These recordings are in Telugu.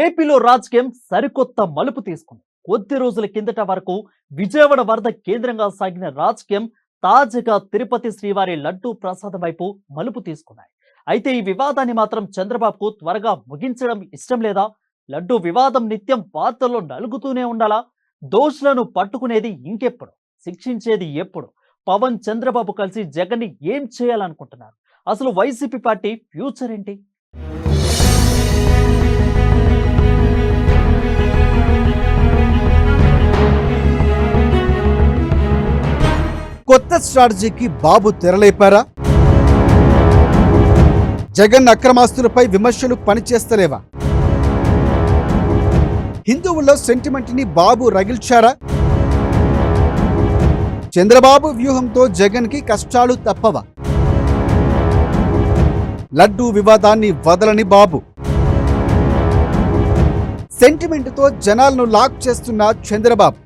ఏపీలో రాజకీయం సరికొత్త మలుపు తీసుకుంది. కొద్ది రోజుల కిందట వరకు విజయవాడ వరద కేంద్రంగా సాగిన రాజకీయం తాజాగా తిరుపతి శ్రీవారి లడ్డూ ప్రసాదం వైపు మలుపు తీసుకున్నాయి. అయితే ఈ వివాదాన్ని మాత్రం చంద్రబాబుకు త్వరగా ముగించడం ఇష్టం లేదా? లడ్డూ వివాదం నిత్యం వార్తల్లో నలుగుతూనే ఉండాలా? దోషులను పట్టుకునేది ఇంకెప్పుడు? శిక్షించేది ఎప్పుడు? పవన్ చంద్రబాబు కలిసి జగన్ ని ఏం చేయాలనుకుంటున్నారు? అసలు వైసీపీ పార్టీ ఫ్యూచర్ ఏంటి? కొత్త స్ట్రాటజీకి బాబు తెరలేపారా? జగన్ అక్రమాస్తులపై విమర్శలు పనిచేస్తలేవా? హిందువుల్లో సెంటిమెంట్ ని బాబు రగిల్చారా? చంద్రబాబు వ్యూహంతో జగన్ కి కష్టాలు తప్పవా? లడ్డూ వివాదాన్ని వదలని బాబు, సెంటిమెంట్ తో జనాలను లాక్ చేస్తున్న చంద్రబాబు.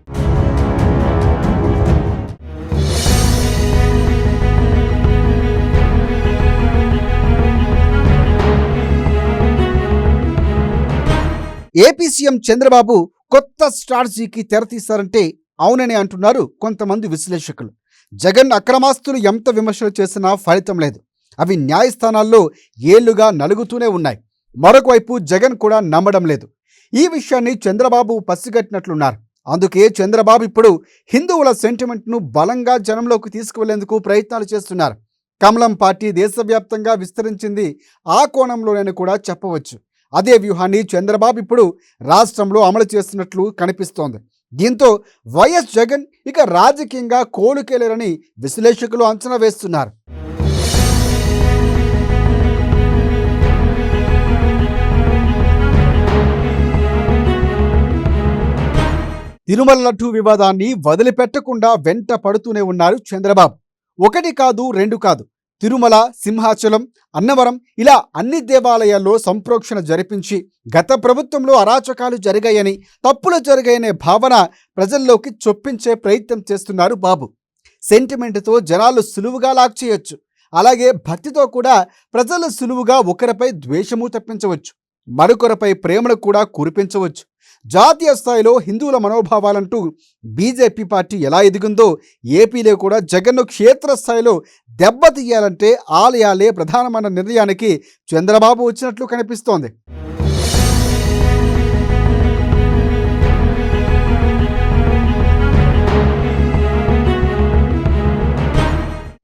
ఏపీ సీఎం చంద్రబాబు కొత్త స్ట్రాటజీకి తెరతీశారంటే అవునని అంటున్నారు కొంతమంది విశ్లేషకులు. జగన్ అక్రమాస్తులు ఎంత విమర్శలు చేసినా ఫలితం లేదు. అవి న్యాయస్థానాల్లో ఏళ్లుగా నలుగుతూనే ఉన్నాయి. మరొక వైపు జగన్ కూడా నమ్మడం లేదు. ఈ విషయాన్ని చంద్రబాబు పసిగట్టినట్లున్నారు. అందుకే చంద్రబాబు ఇప్పుడు హిందువుల సెంటిమెంట్ను బలంగా జనంలోకి తీసుకువెళ్లేందుకు ప్రయత్నాలు చేస్తున్నారు. కమలం పార్టీ దేశవ్యాప్తంగా విస్తరించింది ఆ కోణంలోనని కూడా చెప్పవచ్చు. అదే వ్యూహాన్ని చంద్రబాబు ఇప్పుడు రాష్ట్రంలో అమలు చేస్తున్నట్లు కనిపిస్తోంది. దీంతో వైఎస్ జగన్ ఇక రాజకీయంగా కోలుకేలేరని విశ్లేషకులు అంచనా వేస్తున్నారు. తిరుమల లడ్డూ వివాదాన్ని వదిలిపెట్టకుండా వెంట పడుతూనే ఉన్నారు చంద్రబాబు. ఒకటి కాదు, రెండు కాదు, తిరుమల, సింహాచలం, అన్నవరం ఇలా అన్ని దేవాలయాల్లో సంప్రోక్షణ జరిపించి గత ప్రభుత్వంలో అరాచకాలు జరిగాయని, తప్పులు జరిగాయనే భావన ప్రజల్లోకి చొప్పించే ప్రయత్నం చేస్తున్నారు బాబు. సెంటిమెంట్తో జనాలు సులువుగా లాక్ చేయొచ్చు. అలాగే భక్తితో కూడా ప్రజలు సులువుగా ఒకరిపై ద్వేషము తప్పించవచ్చు, మరొకరిపై ప్రేమను కూడా కురిపించవచ్చు. జాతీయ స్థాయిలో హిందువుల మనోభావాలంటూ బీజేపీ పార్టీ ఎలా ఎదిగిందో ఏపీలో కూడా జగన్ను క్షేత్రస్థాయిలో దెబ్బతీయాలంటే ఆలయాలే ప్రధానమైన నిర్ణయానికి చంద్రబాబు వచ్చినట్లు కనిపిస్తోంది.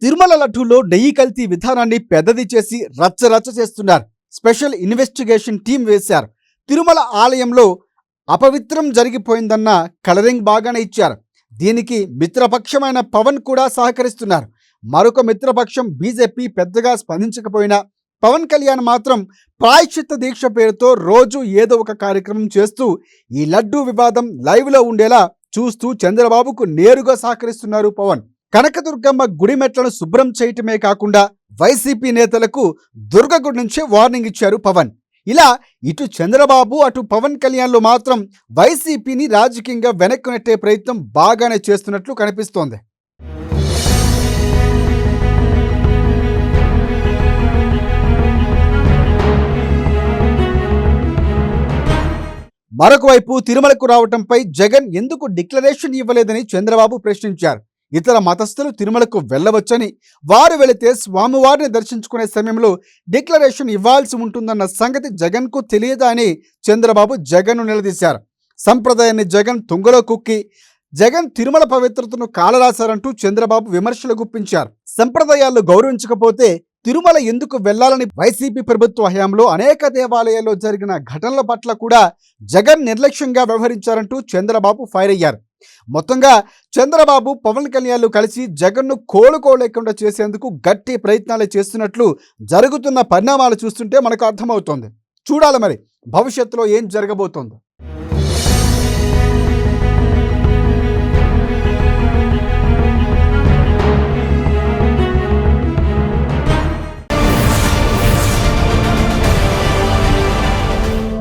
తిరుమల లడ్డూలో నెయ్యి కల్తీ విధానాన్ని పెద్దది చేసి రచ్చరచ్చ చేస్తున్నారు. స్పెషల్ ఇన్వెస్టిగేషన్ టీం వేశారు. తిరుమల ఆలయంలో అపవిత్రం జరిగిపోయిందన్న కలరింగ్ బాగానే ఇచ్చారు. దీనికి మిత్రపక్షమైన పవన్ కూడా సహకరిస్తున్నారు. మరొక మిత్రపక్షం బీజేపీ పెద్దగా స్పందించకపోయినా పవన్ కళ్యాణ్ మాత్రం ప్రాయశ్చిత్త దీక్ష పేరుతో రోజు ఏదో ఒక కార్యక్రమం చేస్తూ ఈ లడ్డూ వివాదం లైవ్లో ఉండేలా చూస్తూ చంద్రబాబుకు నేరుగా సహకరిస్తున్నారు పవన్. కనకదుర్గమ్మ గుడి మెట్లను శుభ్రం చేయటమే కాకుండా వైసీపీ నేతలకు దుర్గగుడి నుంచే వార్నింగ్ ఇచ్చారు పవన్. ఇలా ఇటు చంద్రబాబు అటు పవన్ కళ్యాణ్లు మాత్రం వైసీపీని రాజకీయంగా వెనక్కు నెట్టే ప్రయత్నం బాగానే చేస్తున్నట్లు కనిపిస్తోంది. మరొక వైపు తిరుమలకు రావటంపై జగన్ ఎందుకు డిక్లరేషన్ ఇవ్వలేదని చంద్రబాబు ప్రశ్నించారు. ఇతర మతస్థులు తిరుమలకు వెళ్ళవచ్చని, వారు వెళితే స్వామివారిని దర్శించుకునే సమయంలో డిక్లరేషన్ ఇవ్వాల్సి ఉంటుందన్న సంగతి జగన్కు తెలియదా అని చంద్రబాబు జగన్ను నిలదీశారు. సంప్రదాయాన్ని జగన్ తుంగలో కుక్కి జగన్ తిరుమల పవిత్రతను కాలరాశారంటూ చంద్రబాబు విమర్శలు గుప్పించారు. సంప్రదాయాలు గౌరవించకపోతే తిరుమల ఎందుకు వెళ్లాలని వైసీపీ ప్రభుత్వ హయాంలో అనేక దేవాలయాల్లో జరిగిన ఘటనల పట్ల కూడా జగన్ నిర్లక్ష్యంగా వ్యవహరించారంటూ చంద్రబాబు ఫైర్ అయ్యారు. మొత్తంగా చంద్రబాబు పవన్ కళ్యాణ్లు కలిసి జగన్ను కోలుకోలేకుండా చేసేందుకు గట్టి ప్రయత్నాలు చేస్తున్నట్లు జరుగుతున్న పరిణామాలు చూస్తుంటే మనకు అర్థమవుతోంది. చూడాలి మరి భవిష్యత్తులో ఏం జరగబోతోందో.